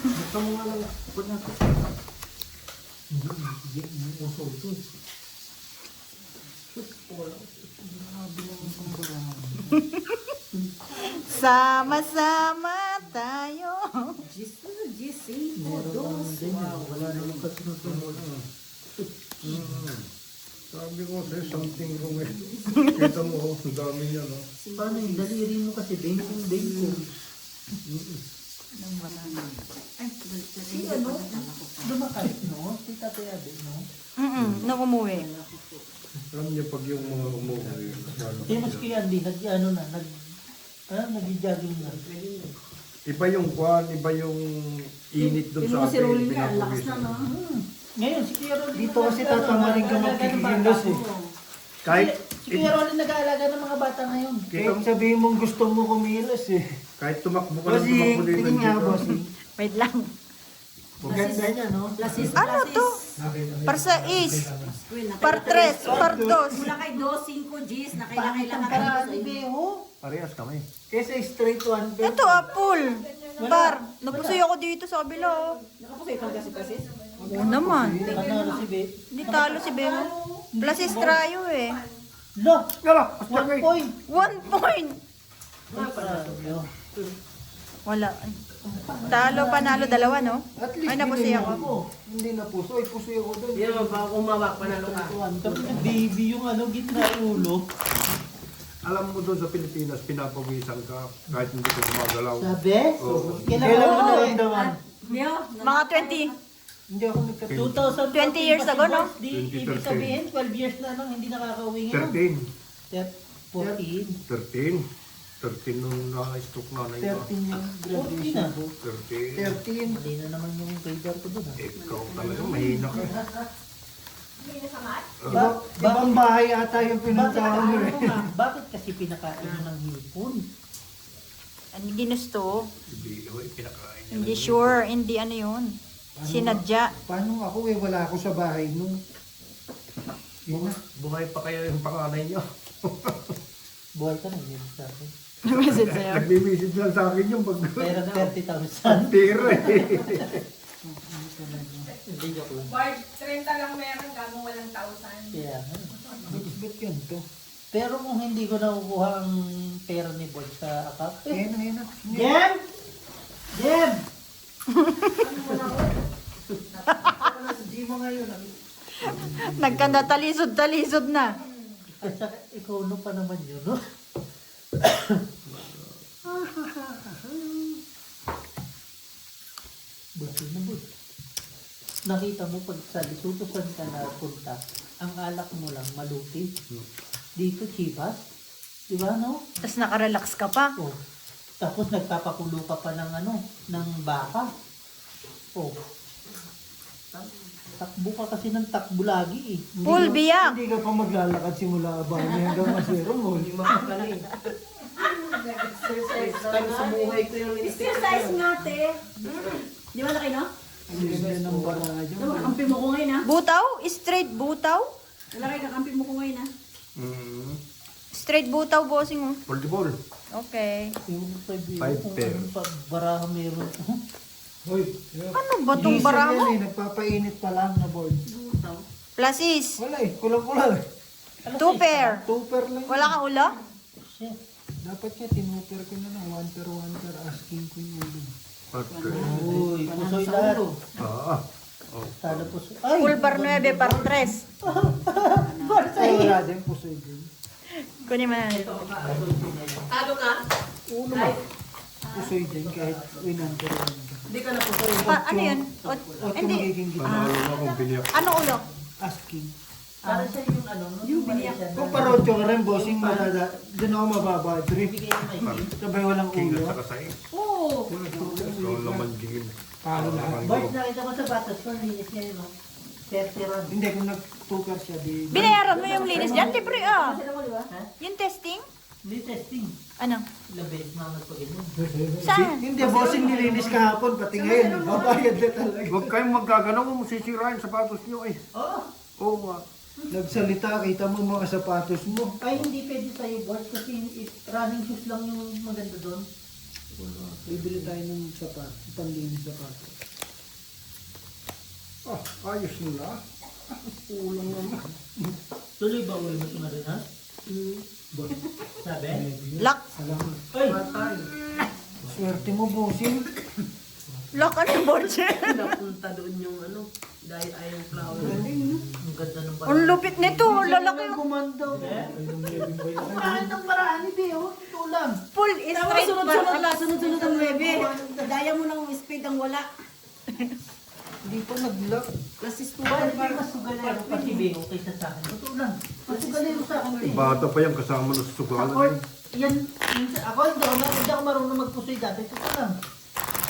Basta mo nga lang. Pag na Sama-sama tayo. Wala naman kasunod mo. Sabi ko, there's something wrong eh. Kita mo, ang dami niya, no? Paano yung daliri mo kasi bengkong bengkong. Si ano? Dumakait, no? Si Tatay Abe, no? Nung umuwi. Alam niyo pag yung mga umuwi, Eh, maski Andy, nag-jogging na. iba yung kwan, iba yung init doon Tingnan sa mo si Rolly atin. nga, ang lakas na, no? Ngayon, si Kuya Rolly. Dito kasi tatamarin ka magkikilos eh. Kahit, Si Kuya Rolly nag-aalaga ng mga bata ngayon. Kahit sabihin mong gusto mo kumilos eh. kahit tumakbo ka ng Bossing, tumakbo dito. tingin nga dito. bossing. Wait lang. Ganda niya no? Lasis, Ano to? Par 6, par 3, par 2. Mula kay 2, 5 Gs na kailangan Para sa ni inyo. Beho. Parehas kami. Kesa straight one. Ito full. Par. Napusoy ako dito sa kabila oh. Nakapusay ka kasi. Oo naman. Ano si Be? Hindi talo si Bemo. Plus is trayo eh. Lo! Gala! 1 point! 1 point. Wala. Talo, panalo, dalawa no? At least Ay, napusoy binigyan ako. mo. Hindi napusoy. Pusoy ako doon. Yan naman pa, kumawak, panalo ka. Tapos nag-baby yung gitna yung ulo. Alam mo doon sa Pilipinas, pinapawisan ka kahit hindi ka gumagalaw. Sabi? Oo. Kailangan mo naramdaman. Leo, Mga 20. Hindi ako nagkatulog. 2000 20 years ago, no? Di, ibig sabihin, 12 years na nang hindi nakakauwi ngayon. 13. 14. 13 nung na-stroke nanay ko. 13 yung 14 graduation na. ko. 13. 13. Mali na naman yung radar ko dun. Ikaw talaga, mahina ka. Ibang bahay ata yung pinuntahan mo eh. Bakit kasi pinakain mo ng hipon? Ano ginusto? Hindi, pinakain niya. Hindi sure, hindi ano yun. Sinadya. Paano ako eh? Wala ako sa bahay nung. Yun na. Buhay pa kaya yung panganay niyo. Buhay ka na, yun sa akin. Message sa'yo. Nagmi-message lang sa akin yung pag... Pera 30,000. Ang tira eh. Hindi, joke lang. Bard, 30 lang meron, gamo walang 1,000. Kaya, Ba't yun to? pero kung hindi ko nakukuha ang pera ni Boy sa account, Ayan na, ayan na. Jem! Jem! Hindi mo ngayon. Nagkanda-talisod-talisod na. At saka, ikaw no pa naman yun, no? Buti na buti. Nakita mo pag sa Lisutusan ka na punta, ang alak mo lang maluti. Dito, Chivas. Di ba, no? Tapos nakarelax ka pa. Oh. Tapos nagpapakulo ka pa ng ng baka. Oh. Takbo ka kasi ng takbo lagi eh. Full biyak. Hindi ka pa maglalakad simula ba hanggang masero mo. Hindi makakali. Exercise time sa buhay ko yung instinct na exercise yun. nga, te. Di ba laki, no? Ang ganda ng baradyo. Diba, kampi mo ko ngayon, ha? Butaw? Straight butaw? Laki ka, kampi mo ko ngayon, ha? Straight butaw, bossing mo. Volleyball. Okay. Yung 5 Five pair. Baraha meron. Hoy, Ano ba tong bara mo? Yan eh, nagpapainit pa lang na board. Plasis. Wala eh, kulang-kulang. 2 pair. Tuper lang. Wala kang ulo? Shit. Dapat nga, tinuper ko na lang. 1 per asking ko yung ulo. Okay. Uy, pusoy lahat. Ah. Oh. Talo pusoy. Ay! Full par 9 par 3. Ay, wala din, pusoy din. Kunin mo na. Talo ka? Pusoy din kahit 1 per 1. Hindi ka napusoy. Ano yun? Hindi. Magiging gitna. Panalo na kung biniyak. Ano ulo? Asking. Para siya yung yung biniyak. Kung parotyo ka rin, bossing madada, doon ako mababa. Bigay mo may Sabay walang King at ulo. saka sa'yo. Oo! Ikaw naman din. Talo lahat. Bart, nakita mo sa batas ko, linis niya yun, no? 30 run. Hindi, kung nag-tuker siya, di... Binayaran mo yung linis dyan? Libre ah. Ha? Yung testing? Hindi testing. Ano? Ilang beses na nagpag-inom. Saan? Hindi, bossing nilinis kahapon, pati ngayon. Babayad na talaga. Huwag kayong magkaganaw kung sisirain sapatos niyo eh. Oo! Oo nga. Nagsalita, kita mo mga sapatos mo. Ay, hindi pwede sa'yo, Bart, kasi running shoes lang yung maganda doon. Bibili tayo ng sapatos, panlinis sapatos. Ah, ayos nila. Kulang naman. Tuloy ba ulit mo sila rin, ha? Sabi? Lock. Ay! Swerte mo, bossing. Lock ano yung board siya? Napunta doon yung dahil ayaw flower. Galing, no? Ang ganda ng Ang lupit nito, lalaki. Gumanda. Kahit ang paraan ni Beo, ito lang. Full Tama, straight sunod-sunod par alas. sunod-sunod ang 9. Daya mo ng speed ang wala. Hindi pa nag-lock. Kasi Bakit stupid ba mas sugalero pa si Beo kaysa sa akin? Totoo lang. Mas sugalero sa akin to eh. Bata pa yan kasama ng Ako, sugalan. yan, ako hindi ako marunong magpusoy dati. Totoo lang.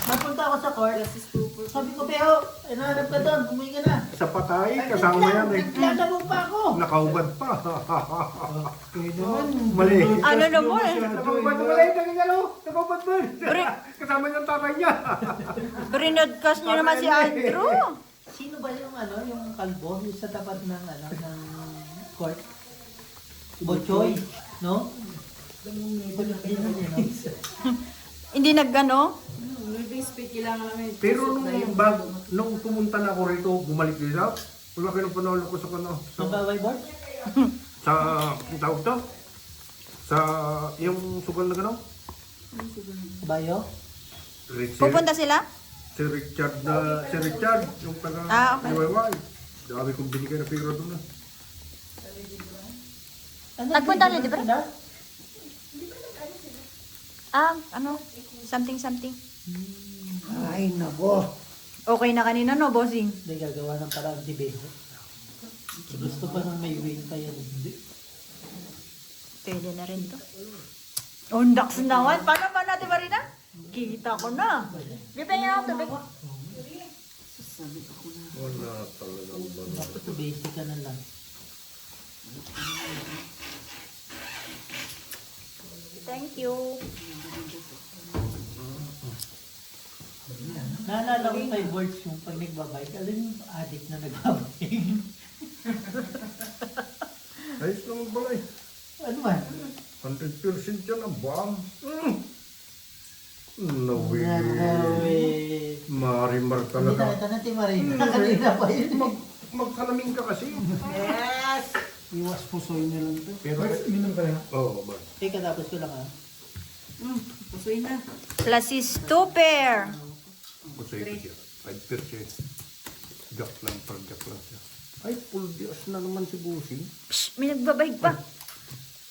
Napunta ako sa court. Sabi ko, Beo, hinahanap ka doon, umuwi ka na. Sa patay, kasama yan eh. Naglalabog pa ako. Nakaubad pa. Kaya naman. Mali. Ano naman? Nakaubad na mali. Nakaubad mo. Kasama niyang tatay niya. Brinodcast niyo naman si Andrew. Sino ba yung ano, yung kalbo, yung sa tapat ng ano, ng court? Bochoy, no? Bochoy naman yun, no? Hindi nagano? Moving speed kailangan namin. Pero nung pumunta na ako rito, bumalik dito, wala kayo ng panahon ko sa kano. Sa baway board? Sa, ang tawag to? Sa, yung sugal na gano'n? Sa bayo? Pupunta sila? Si Richard, yung taga Ah, okay. Iwayway. Dami kong binigay na pera doon na. Ano, Nagpunta rin, di ba? sila? Ano? Something. Ay, nako. Okay na kanina, no, bossing? Hindi, gagawa ng parang si Beo. Gusto pa nang may wing pa yan. Hindi. Pwede na rin to. Undaks naman. Paano ba natin, Marina? Kita ko na. Bibigyan ako tubig. Wala talaga ba? Dapat sa basic ka na lang. Thank you. Naalala ko kay Boards yung pag nagbabike, alam yung addict na nagbabike. Ayos naman pala eh. Ano man? 100% yan ang bam. Nawi. Marimar Hindi talaga. nakita natin Marina. Kanina pa yun. Magkalamin ka kasi. Yes! Iwas pusoy na lang to. Pero, Minum ka na. oo ba? Teka, tapos ko lang ah. Pusoy na. Plus is 2 pair. Gusto ito siya. 5%. Jack lang, per jack lang siya. Ay, full dias na naman si Busi. Psh, may nagbabahig pa.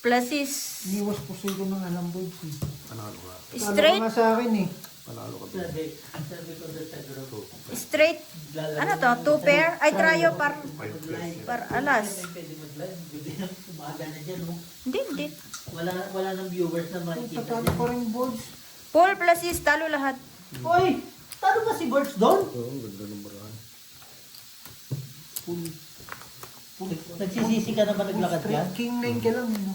Plus is Iwas pusoy ko ng alamboy. Panalo ka. straight. Ano nga sa akin eh. Panalo ka. Sabi ko doon sa grupo. Straight. Ano to? 2 pair? Ay, tryo par 5%. alas. Pwede mag-live. Pwede na umaga na dyan. No? Hindi. Wala nang viewers na makikita Patalo dyan. pa rin boards. Full plus is talo lahat. Uy! Talo ba si Boards doon? Oo, ang ganda ng barahan. Nagsisisi ka na ba naglakad ka? Straight king 9 ka lang. No?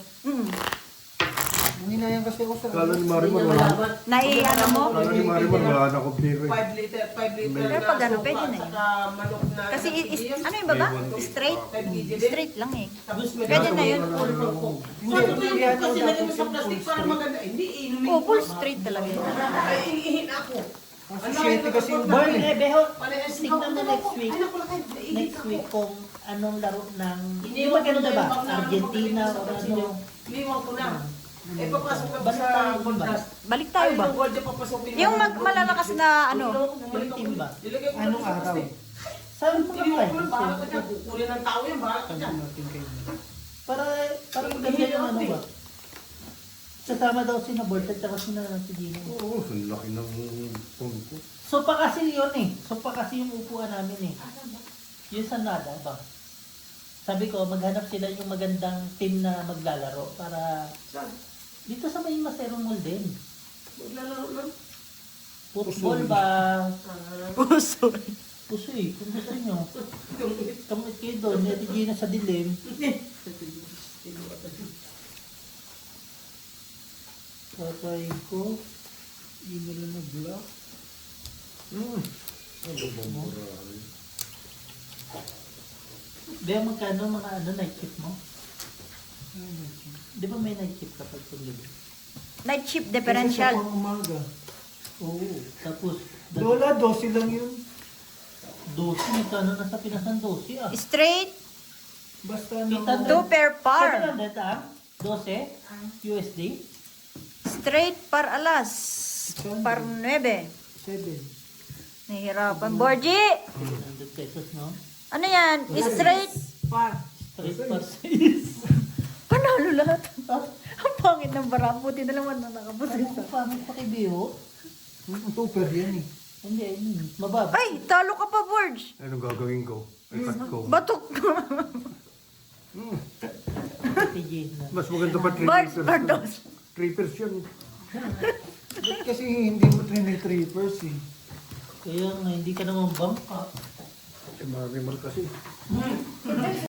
Nanginayang kasi ako sa... Kala ni Marimar wala. Naiano mo? Kala ni Marimar wala na akong pera eh. 5 liter Pero na pag ano, sopa pwede na at yun. saka manok na Kasi itim. ano yung baba? Straight? 5 kg din. Straight lang eh. Tapos may Pwede na yun. Full. Hindi, bigyan ko Kasi dapat lagyan mo sa yung plastic full para straight. maganda. Hindi, inumin Oh, ko. full straight talaga yun. Ay, iihin ako. Kasi 7 kasi yung bar eh. Beho, Parehas tignan mo next week. Ay, naku, lakay. Iihin Next ako. week kung anong laro ng... Hindi Iniwan ko maganda na ba? yung mga Argentina o ano? Iniwan ko na. Eh, papasok ka ba Balik sa tayo gold ba? dust? Balik tayo ba? Ay, yung gold yung papasokin mo. Yung malalakas na ano? Yung team ba? Nilagay ko na Anong sa araw? plastic. Sabi mo Iniwan ko ka na, bahala ka dyan. Kukunin ng tao yan, bahala ka dyan. Natin kayo. Para maganda yung ano ba? Kasama daw si Nabort at saka si Gino. Oo, ang laki ng phone ko. So pa kasi yun eh. So pa kasi yung upuan namin eh. Yung sa nada ba? Sabi ko, maghanap sila yung magandang team na maglalaro para Saan? dito sa may Masero Mall din. Maglalaro lang. Football ba? Puso. Puso eh, kung gusto nyo. Kamit kayo doon, may Gino sa dilim. Tatay ko. Hindi nila nag-lock. Ano bang barahan? Bea, magkano mga ano, night shift mo? Di ba may night shift kapag paggabi? Night shift Kasi differential. sa pang-umaga. Oo. Tapos, Lola, 12 lang yun. 12, magkano na sa Pinas ng 12 ah. Straight, Basta ano. 2 pair par. 700 ah? 12 USD? Straight par alas. Par 9. 7. Nahihirapan. Borgie! 700 pesos, no? Ano yan? Straight Par. Straight par 6. Panalo lahat. Ang pangit ng bara. Buti na naman na nakabusisa. Paano pa kay Bio? Super yan eh. Hindi, mababa. Ay, talo ka pa, Borge. Anong gagawin ko? Ikat ko. Batok. Si Gina. Mas maganda pa Borge, Bardos. trippers yun. Ba't kasi hindi mo trippers eh? Kaya nga, hindi ka naman bangka. Si Marimar kasi.